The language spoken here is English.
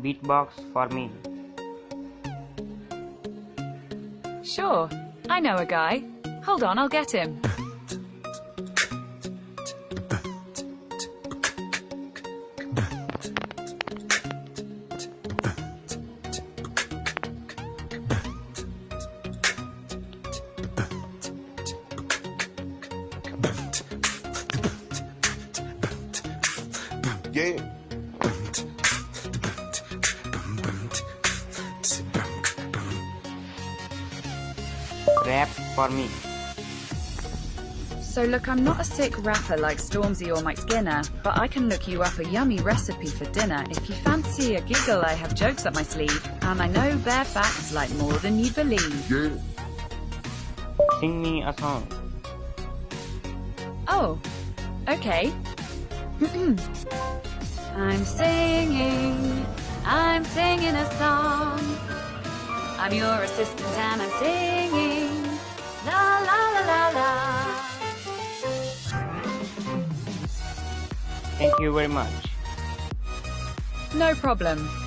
beatbox for me? Sure, I know a guy. Hold on, I'll get him. Yeah. Rap for me. So look, I'm not a sick rapper like Stormzy or Mike Skinner, but I can look you up a yummy recipe for dinner. If you fancy a giggle, I have jokes up my sleeve, and I know bare facts like more than you believe. Yeah. Sing me a song. Oh, okay. I'm singing a song. I'm your assistant and I'm singing. La la la la la. Thank you very much. No problem.